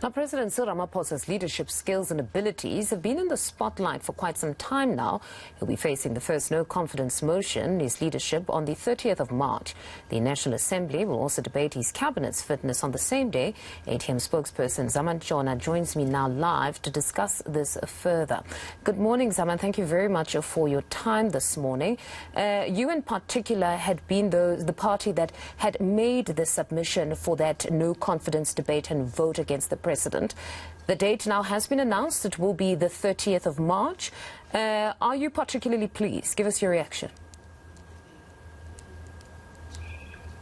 Now, President Cyril Ramaphosa's leadership skills and abilities have been in the spotlight for quite some time now. He'll be facing the first no-confidence motion, his leadership, on the 30th of March. The National Assembly will also debate his cabinet's fitness on the same day. ATM spokesperson Zama Ntshona joins me now live to discuss this further. Good morning, Zama. Thank you very much for your time this morning. You in particular had been the party that had made the submission for that no-confidence debate and vote against the president. The date now has been announced. It will be the 30th of March. Are you particularly pleased? Give us your reaction.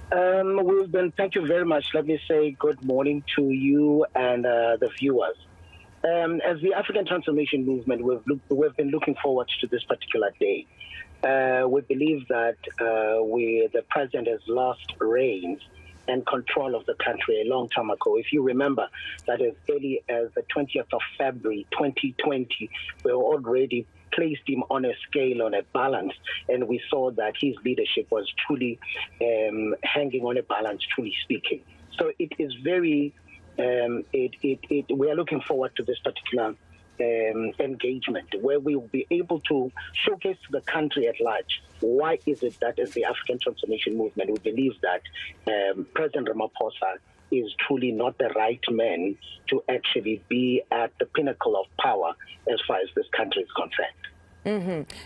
Thank you very much. Let me say good morning to you and the viewers. As the African Transformation Movement, we've been looking forward to this particular day. We believe that the president has lost reins and control of the country a long time ago. If you remember that as early as the 20th of February 2020, we already placed him on a scale, on a balance, and we saw that his leadership was truly hanging on a balance, truly speaking. So it is very, we are looking forward to this particular engagement where we will be able to showcase to the country at large why is it that as the African Transformation Movement we believe that President Ramaphosa is truly not the right man to actually be at the pinnacle of power as far as this country is concerned.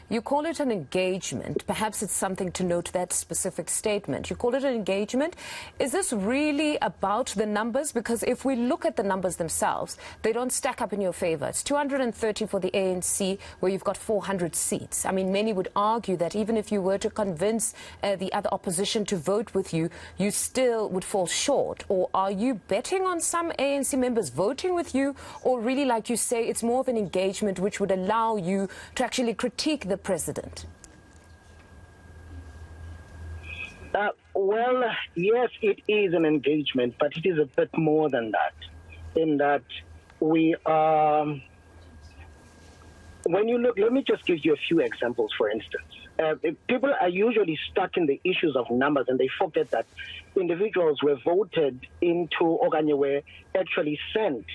You call it an engagement. Perhaps it's something to note, that specific statement. You call it an engagement. Is this really about the numbers? Because if we look at the numbers themselves, they don't stack up in your favor. It's 230 for the ANC, where you've got 400 seats. I mean, many would argue that even if you were to convince the other opposition to vote with you, you still would fall short. Or are you betting on some ANC members voting with you? Or really, like you say, it's more of an engagement which would allow you to actually critique the president? Well, yes, it is an engagement, but it is a bit more than that. In that we are, when you look, let me just give you a few examples, for instance. People are usually stuck in the issues of numbers and they forget that individuals were voted into, or were actually sent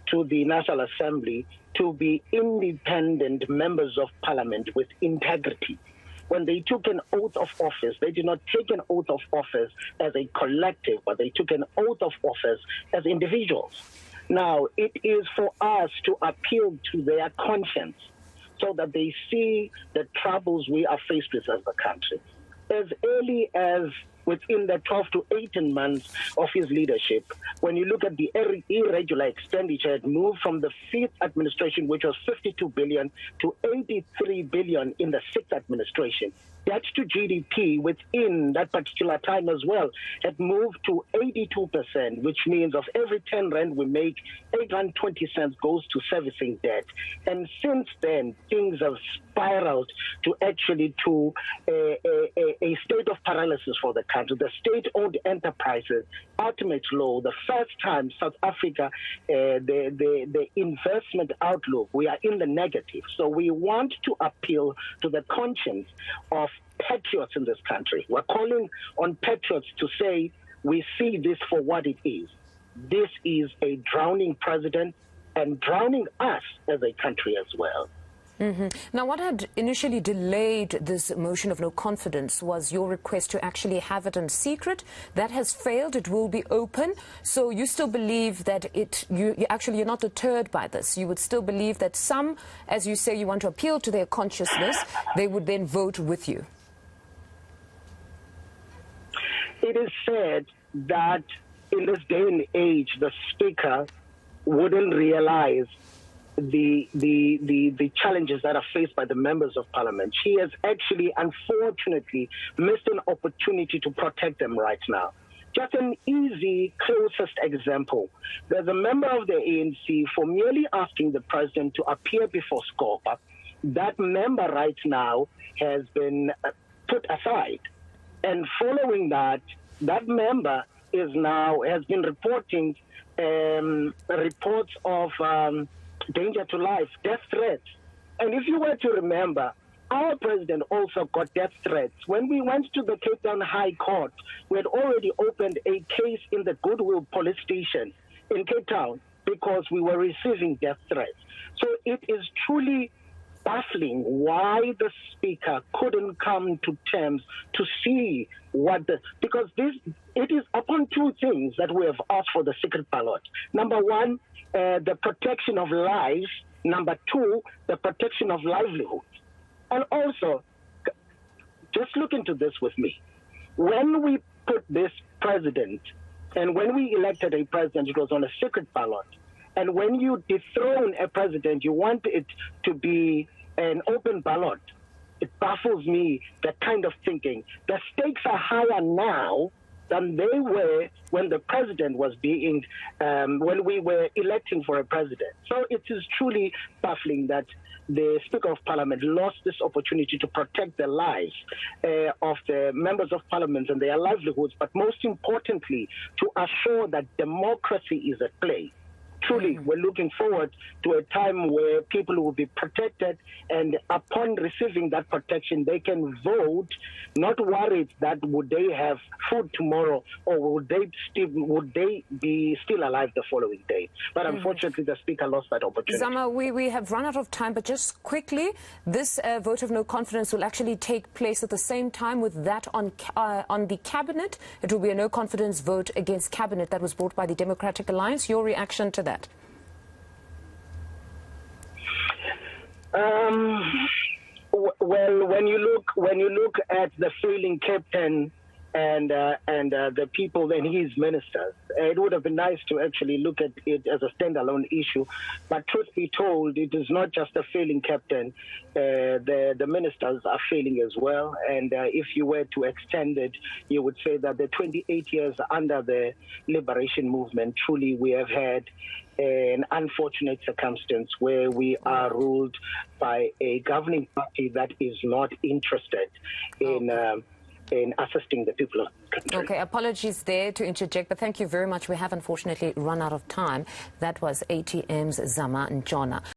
to the National Assembly to be independent members of parliament with integrity. When they took an oath of office, they did not take an oath of office as a collective, but they took an oath of office as individuals. Now, it is for us to appeal to their conscience so that they see the troubles we are faced with as a country. As early as within the 12 to 18 months of his leadership, when you look at the irregular expenditure, it moved from the 5th administration, which was 52 billion, to 83 billion in the 6th administration. Debt to GDP within that particular time as well had moved to 82%, which means of every 10 rand we make, 8 rand 20 cents goes to servicing debt. And since then, things have spiraled to actually to a state of paralysis for the country. The state-owned enterprises, ultimate law, the first time South Africa, the investment outlook, we are in the negative. So we want to appeal to the conscience of patriots in this country. We're calling on patriots to say, we see this for what it is. This is a drowning president and drowning us as a country as well. Now, what had initially delayed this motion of no confidence was your request to actually have it in secret. That has failed. It will be open. So you still believe that you're not deterred by this. You would still believe that some, as you say, you want to appeal to their consciousness, they would then vote with you. It is said that in this day and age, the speaker wouldn't realize the challenges that are faced by the members of parliament. She has actually, unfortunately, missed an opportunity to protect them right now. Just an easy, closest example. There's a member of the ANC for merely asking the president to appear before SCOPA. That member right now has been put aside. And following that, that member has been reporting reports of danger to life, death threats. And if you were to remember, our president also got death threats. When we went to the Cape Town High Court, we had already opened a case in the Goodwill police station in Cape Town. because we were receiving death threats. So it is truly baffling why the speaker couldn't come to terms to see because it is upon two things that we have asked for the secret ballot. Number one, the protection of lives. Number two, the protection of livelihoods. And also, just look into this with me. When we put this president, and when we elected a president, it was on a secret ballot. And when you dethrone a president, you want it to be an open ballot. It baffles me, that kind of thinking. The stakes are higher now than they were when the president was being, when we were electing for a president. So it is truly baffling that the Speaker of Parliament lost this opportunity to protect the lives of the members of Parliament and their livelihoods, but most importantly, to assure that democracy is at play. Truly, we're looking forward to a time where people will be protected, and upon receiving that protection, they can vote, not worried that would they have food tomorrow or would they be still alive the following day. But unfortunately, the Speaker lost that opportunity. Zama, we have run out of time, but just quickly, this vote of no confidence will actually take place at the same time with that on the Cabinet. It will be a no confidence vote against Cabinet that was brought by the Democratic Alliance. Your reaction to that? Well, when you look at the failing captain and the people and his ministers, it would have been nice to actually look at it as a standalone issue. But truth be told, it is not just a failing captain. The ministers are failing as well. And if you were to extend it, you would say that the 28 years under the liberation movement, truly we have had an unfortunate circumstance where we are ruled by a governing party that is not interested in assisting the people of the country. Okay, apologies there to interject, but thank you very much. We have unfortunately run out of time. That was ATM's Zama Ntshona.